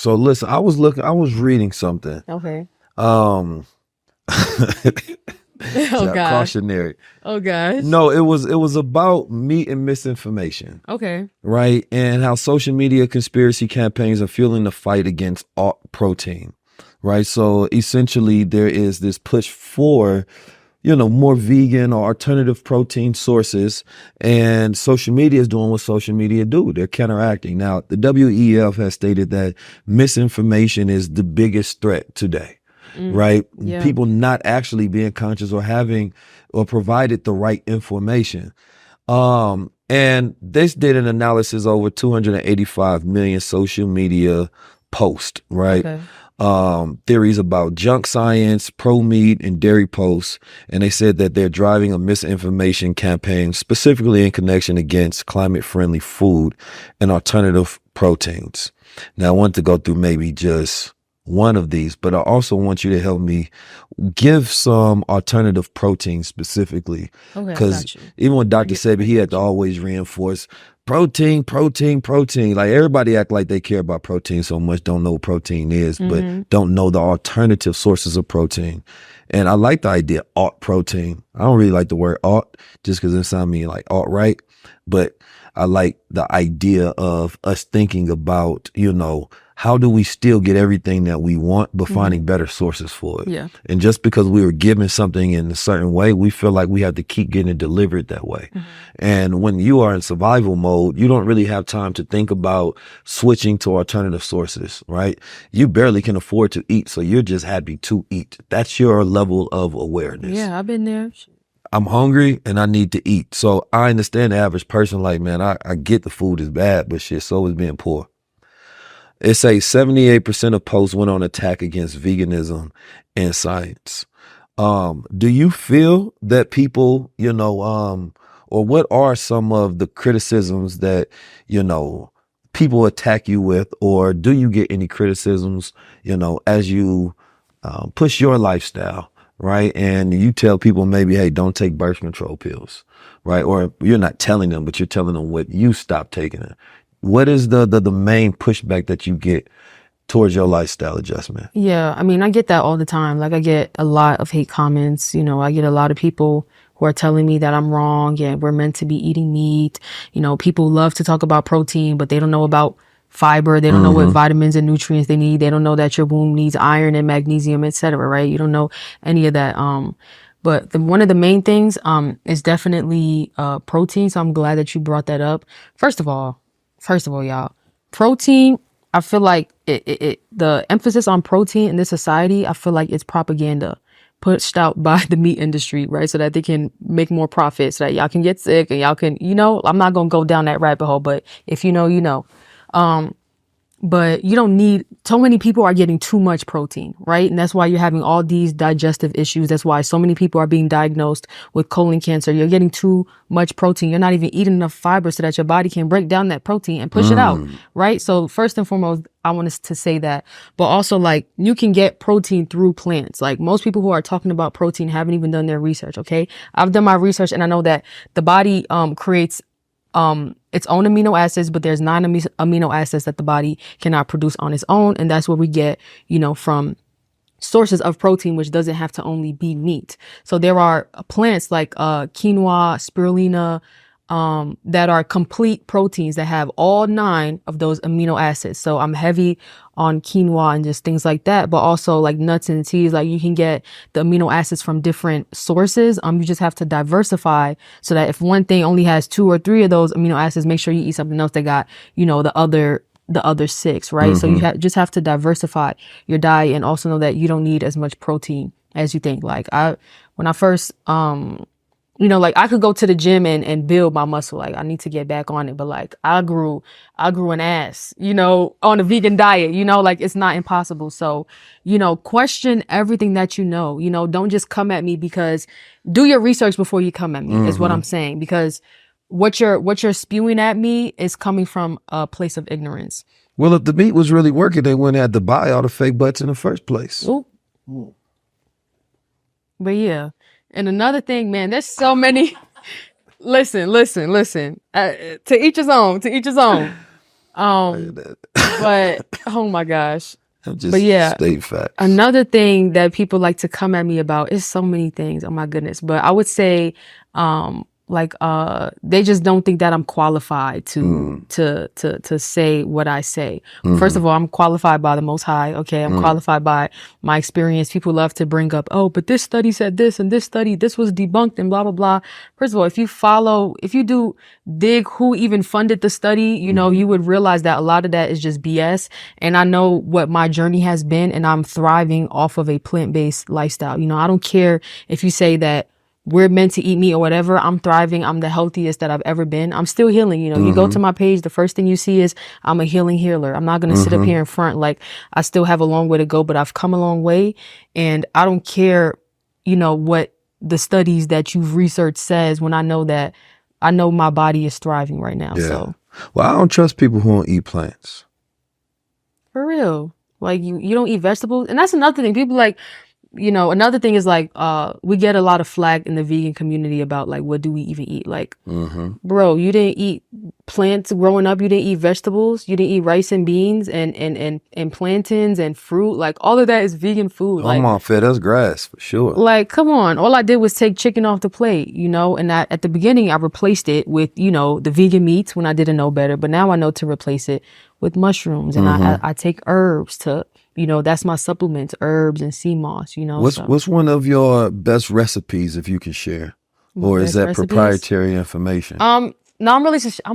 So listen, I was reading something. Okay. Um, Oh so gosh. cautionary. Oh gosh. No, it was about meat and misinformation, Okay. right? And how social media conspiracy campaigns are fueling the fight against alt protein, right? So essentially, there is this push for more vegan or alternative protein sources. And social media is doing what social media do. They're counteracting. Now, the WEF has stated that misinformation is the biggest threat today, right? Yeah. People not actually being conscious or having or provided the right information. And this did an analysis over 285 million social media posts, right? Okay. Theories about junk science, pro meat, and dairy posts. And they said that they're driving a misinformation campaign specifically in connection against climate friendly food and alternative proteins. Now, I want to go through maybe just one of these, but I also want you to help me give some alternative proteins specifically. Okay, I Because got you. even with I Dr. get Sebi, he had to always reinforce protein, protein, protein. Like everybody act like they care about protein so much, don't know what protein is, but don't know the alternative sources of protein. And I like the idea alt protein. I don't really like the word alt just because it sounds me like alt right, but I like the idea of us thinking about, how do we still get everything that we want, but finding better sources for it? Yeah. And just because we were given something in a certain way, we feel like we have to keep getting it delivered that way. And when you are in survival mode, you don't really have time to think about switching to alternative sources, right? You barely can afford to eat, so you're just happy to eat. That's your level of awareness. Yeah, I've been there. I'm hungry and I need to eat. So I understand the average person like, man, I get the food is bad, but shit, so is being poor. It says 78% of posts went on attack against veganism and science. Do you feel that people, or what are some of the criticisms that, people attack you with, or do you get any criticisms, as you push your lifestyle, right? And you tell people maybe, hey, don't take birth control pills, right? Or you're not telling them, but you're telling them what you stop taking it. What is the main pushback that you get towards your lifestyle adjustment? Yeah, I mean, I get that all the time. Like, I get a lot of hate comments. I get a lot of people who are telling me that I'm wrong and we're meant to be eating meat. People love to talk about protein, but they don't know about fiber. They don't know what vitamins and nutrients they need. They don't know that your womb needs iron and magnesium, etc. Right? You don't know any of that. But one of the main things is definitely protein. So I'm glad that you brought that up. First of all, y'all, protein, I feel like the emphasis on protein in this society, I feel like it's propaganda pushed out by the meat industry, right? So that they can make more profits, so that y'all can get sick and y'all can, I'm not going to go down that rabbit hole, but if you know, you know. But you don't need, so many people are getting too much protein, right? And that's why you're having all these digestive issues. That's why so many people are being diagnosed with colon cancer. You're getting too much protein. You're not even eating enough fiber so that your body can break down that protein and push it out, right? So first and foremost, I want us to say that, but also like you can get protein through plants. Like most people who are talking about protein haven't even done their research. Okay. I've done my research and I know that the body, creates its own amino acids, but there's 9 amino acids that the body cannot produce on its own. And that's what we get, from sources of protein, which doesn't have to only be meat. So there are plants like quinoa, spirulina, that are complete proteins that have all 9 of those amino acids. So I'm heavy on quinoa and just things like that, but also like nuts and seeds, like you can get the amino acids from different sources. You just have to diversify so that if one thing only has 2 or 3 of those amino acids, make sure you eat something else that got, the other 6, right? So you just have to diversify your diet and also know that you don't need as much protein as you think. Like when I first, like I could go to the gym and build my muscle. Like I need to get back on it. But like I grew an ass, on a vegan diet, like it's not impossible. So, question everything that don't just come at me because do your research before you come at me is what I'm saying. Because what you're spewing at me is coming from a place of ignorance. Well, if the meat was really working, they wouldn't have to buy all the fake butts in the first place. Ooh. But yeah. And another thing, man, there's so many. Listen. To each his own. But oh my gosh. I'm But just yeah, stating facts. another thing that people like to come at me about is so many things. Oh my goodness. But I would say, they just don't think that I'm qualified to say what I say. First of all, I'm qualified by the Most High. Okay. I'm qualified by my experience. People love to bring up, oh, but this study said this and this study, this was debunked and blah, blah, blah. First of all, if you do dig who even funded the study, you would realize that a lot of that is just BS. And I know what my journey has been, and I'm thriving off of a plant-based lifestyle. I don't care if you say that we're meant to eat meat or whatever. I'm thriving. I'm the healthiest that I've ever been. I'm still healing. You go to my page, the first thing you see is I'm a healing healer. I'm not going to sit up here in front like I still have a long way to go, but I've come a long way. And I don't care, what the studies that you've researched says, when I know my body is thriving right now. Yeah. So, well, I don't trust people who don't eat plants. for real. Like you don't eat vegetables. And that's another thing. People like, another thing is like, we get a lot of flack in the vegan community about like, what do we even eat? Like, bro, you didn't eat plants growing up. You didn't eat vegetables. You didn't eat rice and beans and plantains and fruit. Like all of that is vegan food. I'm on fed us grass for sure. Like, come on. All I did was take chicken off the plate, and at the beginning I replaced it with, the vegan meats when I didn't know better. But now I know to replace it with mushrooms, and I take herbs to, that's my supplements, herbs and sea moss, What's one of your best recipes, if you can share? Or is that proprietary information? No, I'm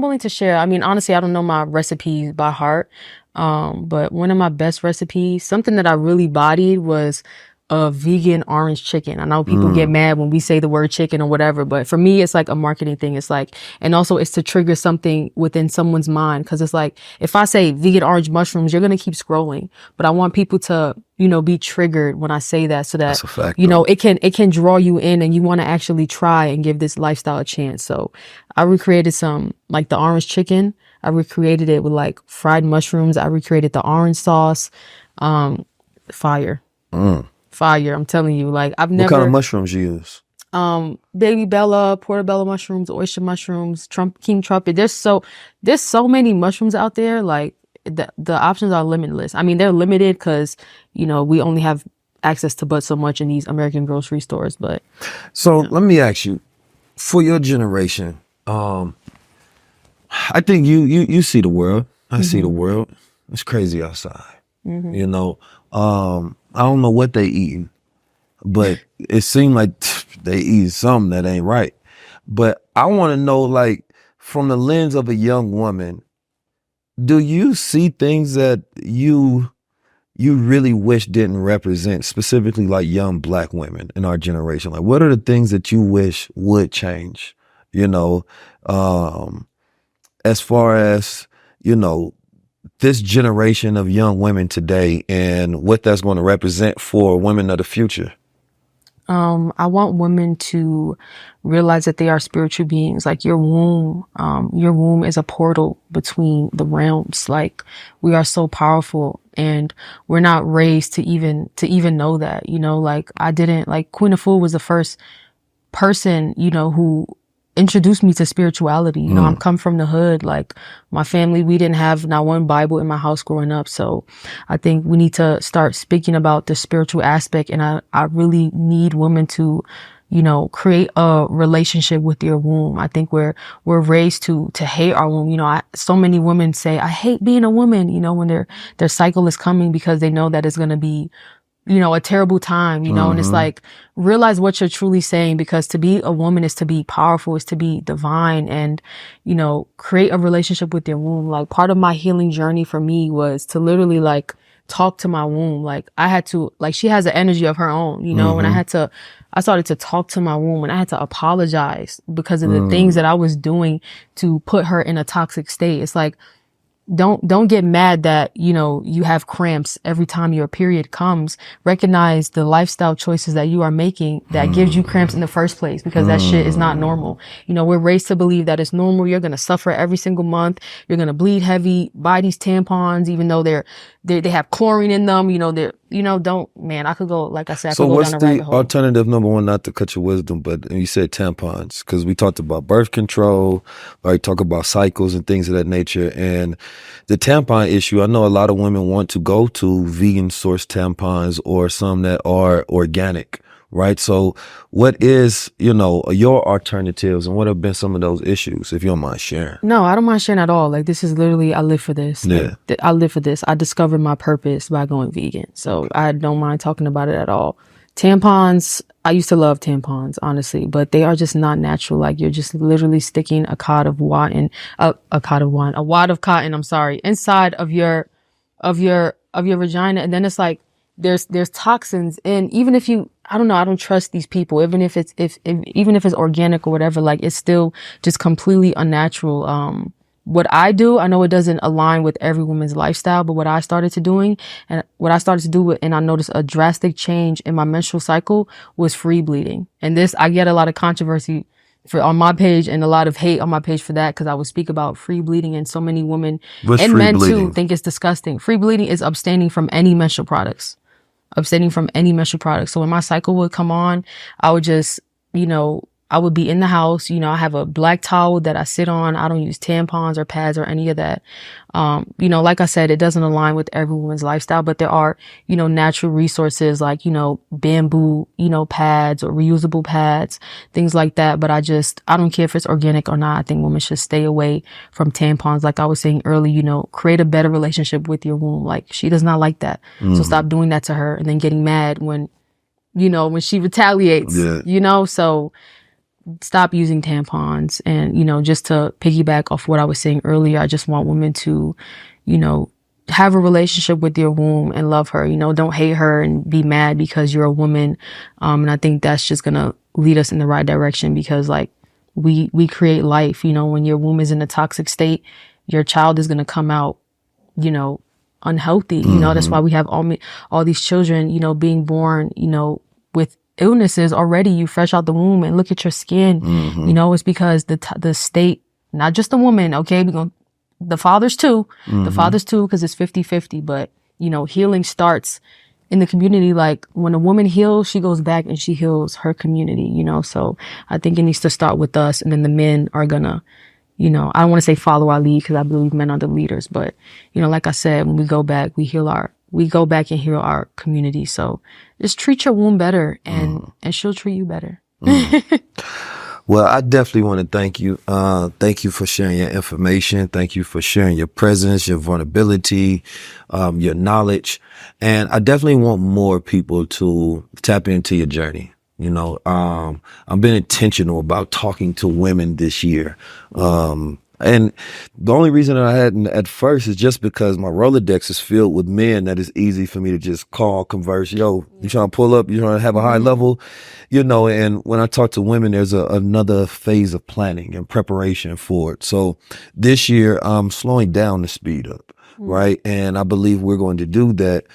willing to share. I mean, honestly, I don't know my recipes by heart. But one of my best recipes, something that I really bodied, was a vegan orange chicken. I know people get mad when we say the word chicken or whatever, but for me, it's like a marketing thing. It's like, and also it's to trigger something within someone's mind. Cause it's like, if I say vegan orange mushrooms, you're going to keep scrolling, but I want people to, be triggered when I say that, so that, That's a fact, it can draw you in and you want to actually try and give this lifestyle a chance. So I recreated some, like the orange chicken. I recreated it with like fried mushrooms. I recreated the orange sauce. Fire. Fire. I'm telling you, like I've never. What kind of mushrooms you use? Baby Bella, portobello mushrooms, oyster mushrooms, king trumpet. There's so many mushrooms out there. Like the options are limitless. I mean, they're limited because, we only have access to but so much in these American grocery stores. But so let me ask you, for your generation, I think you see the world. I see the world. It's crazy outside. I don't know what they eating, but it seemed like they eat something that ain't right. But I want to know, like, from the lens of a young woman, do you see things that you really wish didn't represent, specifically like young Black women in our generation? Like, what are the things that you wish would change? As far as, this generation of young women today and what that's going to represent for women of the future? I want women to realize that they are spiritual beings. Like your womb is a portal between the realms. Like we are so powerful, and we're not raised to even know that, like Queen Afua was the first person, who introduced me to spirituality. I'm come from the hood. Like my family, we didn't have not one Bible in my house growing up. So I think we need to start speaking about the spiritual aspect. And I really need women to, create a relationship with your womb. I think we're raised to hate our womb. So many women say, I hate being a woman, when their cycle is coming, because they know that it's going to be, a terrible time, and it's like, realize what you're truly saying, because to be a woman is to be powerful, is to be divine, and, create a relationship with your womb. Like part of my healing journey for me was to literally like talk to my womb. Like I had to, like, she has an energy of her own, and I started to talk to my womb, and I had to apologize because of the things that I was doing to put her in a toxic state. It's like, don't get mad that, you have cramps every time your period comes. Recognize the lifestyle choices that you are making that gives you cramps in the first place, because that shit is not normal. We're raised to believe that it's normal. You're going to suffer every single month. You're going to bleed heavy, buy these tampons, even though they have chlorine in them. I could go, like I said, I could go down a rabbit hole. So what's the alternative, number one, not to cut your wisdom, but you said tampons, because we talked about birth control, right? Talk about cycles and things of that nature. And the tampon issue, I know a lot of women want to go to vegan source tampons or some that are organic, right? So what is, your alternatives, and what have been some of those issues, if you don't mind sharing? No, I don't mind sharing at all. Like, this is literally, I live for this. Like, Yeah. I live for this. I discovered my purpose by going vegan. So I don't mind talking about it at all. Tampons, I used to love tampons, honestly, but they are just not natural. Like, you're just literally sticking a wad of cotton, I'm sorry, inside of your vagina. And then it's like, there's toxins in, even if you, I don't know, I don't trust these people, even if it's, even if it's organic or whatever, like, it's still just completely unnatural. What I do, I know it doesn't align with every woman's lifestyle, but what I started to doing and what I started to do and I noticed a drastic change in my menstrual cycle was free bleeding. And this, I get a lot of controversy on my page and a lot of hate on my page for that, because I would speak about free bleeding, and so many women What's and free men bleeding? too think it's disgusting. Free bleeding is abstaining from any menstrual products. So when my cycle would come on, I would just, I would be in the house, I have a black towel that I sit on. I don't use tampons or pads or any of that. Like I said, it doesn't align with every woman's lifestyle, but there are, natural resources like, bamboo, pads or reusable pads, things like that. But I don't care if it's organic or not. I think women should stay away from tampons. Like I was saying earlier, create a better relationship with your womb. Like, she does not like that. So stop doing that to her and then getting mad when she retaliates, so stop using tampons. And, just to piggyback off what I was saying earlier, I just want women to, have a relationship with your womb and love her, don't hate her and be mad because you're a woman. And I think that's just going to lead us in the right direction, because like we create life, when your womb is in a toxic state, your child is going to come out, unhealthy. That's why we have all these children, being born, with illnesses already. You fresh out the womb and look at your skin. It's because the state, not just the woman, okay, the fathers too, because it's 50-50, but healing starts in the community. Like, when a woman heals, she goes back and she heals her community, so I think it needs to start with us, and then the men are gonna, I don't want to say follow our lead, because I believe men are the leaders, but like I said, when we go back, we go back and heal our community. So just treat your womb better, and she'll treat you better. Well, I definitely want to thank you. Thank you for sharing your information. Thank you for sharing your presence, your vulnerability, your knowledge. And I definitely want more people to tap into your journey. I've been intentional about talking to women this year. And the only reason I hadn't at first is just because my Rolodex is filled with men that is easy for me to just call, converse. Yo, you trying to pull up? You trying to have a high level? And when I talk to women, there's another phase of planning and preparation for it. So this year, I'm slowing down the speed up. Right. And I believe we're going to do that,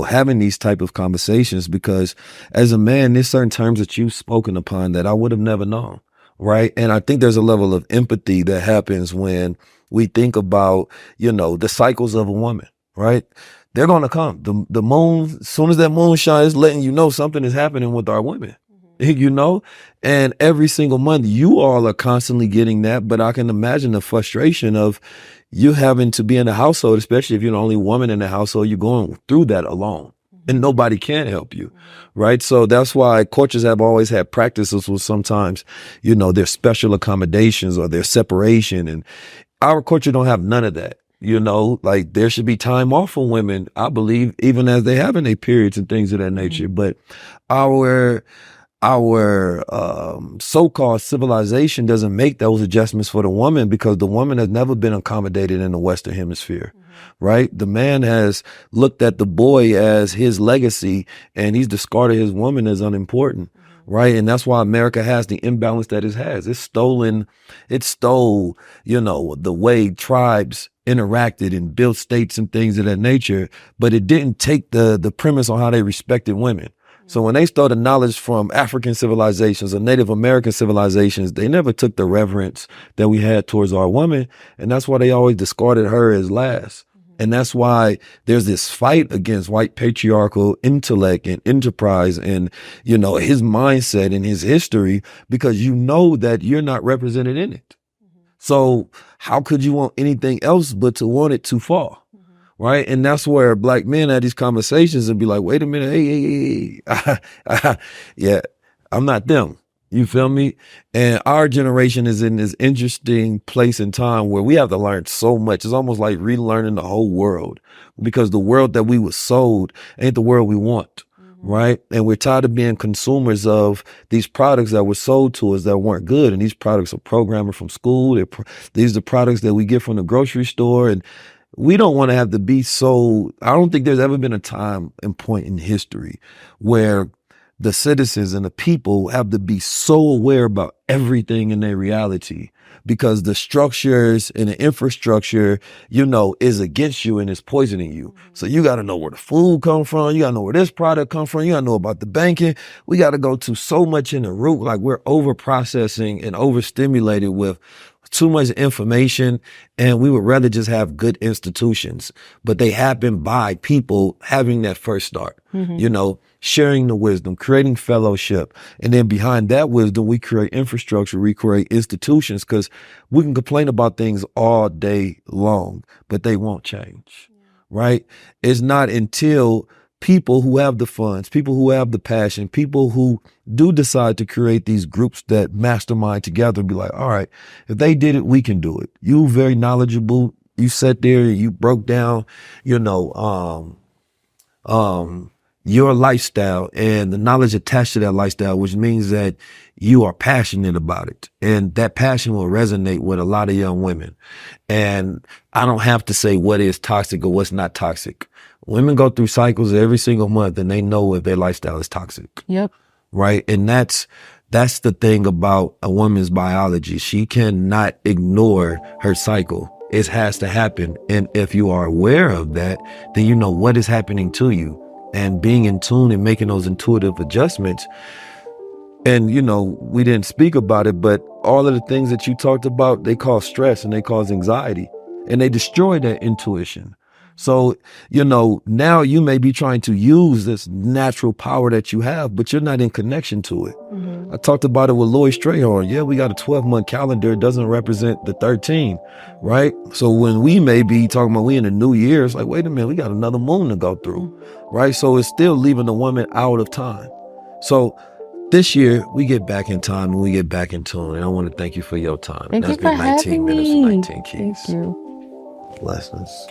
having these type of conversations, because as a man, there's certain terms that you've spoken upon that I would have never known. Right. And I think there's a level of empathy that happens when we think about, the cycles of a woman. Right. They're going to come. The moon, as soon as that moon shines, letting you know something is happening with our women. And every single month you all are constantly getting that. But I can imagine the frustration of you having to be in the household, especially if you're the only woman in the household, you're going through that alone. And nobody can help you, right? So that's why cultures have always had practices with sometimes, there's special accommodations or there's separation. And our culture don't have none of that, like there should be time off for women, I believe, even as they have in their periods and things of that nature. But our so-called civilization doesn't make those adjustments for the woman, because the woman has never been accommodated in the Western Hemisphere, right? The man has looked at the boy as his legacy, and he's discarded his woman as unimportant, right? And that's why America has the imbalance that it has. It stole, the way tribes interacted and built states and things of that nature, but it didn't take the premise on how they respected women. So when they stole the knowledge from African civilizations or Native American civilizations, they never took the reverence that we had towards our woman. And that's why they always discarded her as last. And that's why there's this fight against white patriarchal intellect and enterprise and, his mindset and his history, because that you're not represented in it. So how could you want anything else but to want it too far? Right. And that's where black men had these conversations and be like, wait a minute, hey. Yeah, I'm not them. You feel me? And our generation is in this interesting place in time where we have to learn so much. It's almost like relearning the whole world, because the world that we were sold ain't the world we want. Right. And we're tired of being consumers of these products that were sold to us that weren't good. And these products are programming from school. These are the products that we get from the grocery store. And we don't want to have to be so, I don't think there's ever been a time and point in history where the citizens and the people have to be so aware about everything in their reality, because the structures and the infrastructure, is against you and is poisoning you. So you got to know where the food comes from. You got to know where this product comes from. You got to know about the banking. We got to go to so much in the root. Like, we're over processing and overstimulated with too much information, and we would rather just have good institutions, but they happen by people having that first start, sharing the wisdom, creating fellowship. And then behind that wisdom, we create infrastructure, we create institutions, because we can complain about things all day long, but they won't change, right? It's not until people who have the funds, people who have the passion, people who do decide to create these groups that mastermind together and be like, all right, if they did it, we can do it. You very knowledgeable. You sat there and you broke down, your lifestyle and the knowledge attached to that lifestyle, which means that you are passionate about it. And that passion will resonate with a lot of young women. And I don't have to say what is toxic or what's not toxic. Women go through cycles every single month, and they know if their lifestyle is toxic. Yep. Right. And that's the thing about a woman's biology. She cannot ignore her cycle. It has to happen. And if you are aware of that, then you know what is happening to you, and being in tune and making those intuitive adjustments. And, we didn't speak about it, but all of the things that you talked about, they cause stress and they cause anxiety, and they destroy that intuition. So, now you may be trying to use this natural power that you have, but you're not in connection to it. I talked about it with Lloyd Strayhorn. Yeah, we got a 12-month calendar. It doesn't represent the 13, right? So when we may be talking about we in the new year, it's like, wait a minute, we got another moon to go through, right? So it's still leaving the woman out of time. So this year, we get back in time and we get back in tune. And I want to thank you for your time. Thank you That's for been 19 having minutes me. and 19 keys. Thank you. Blessings.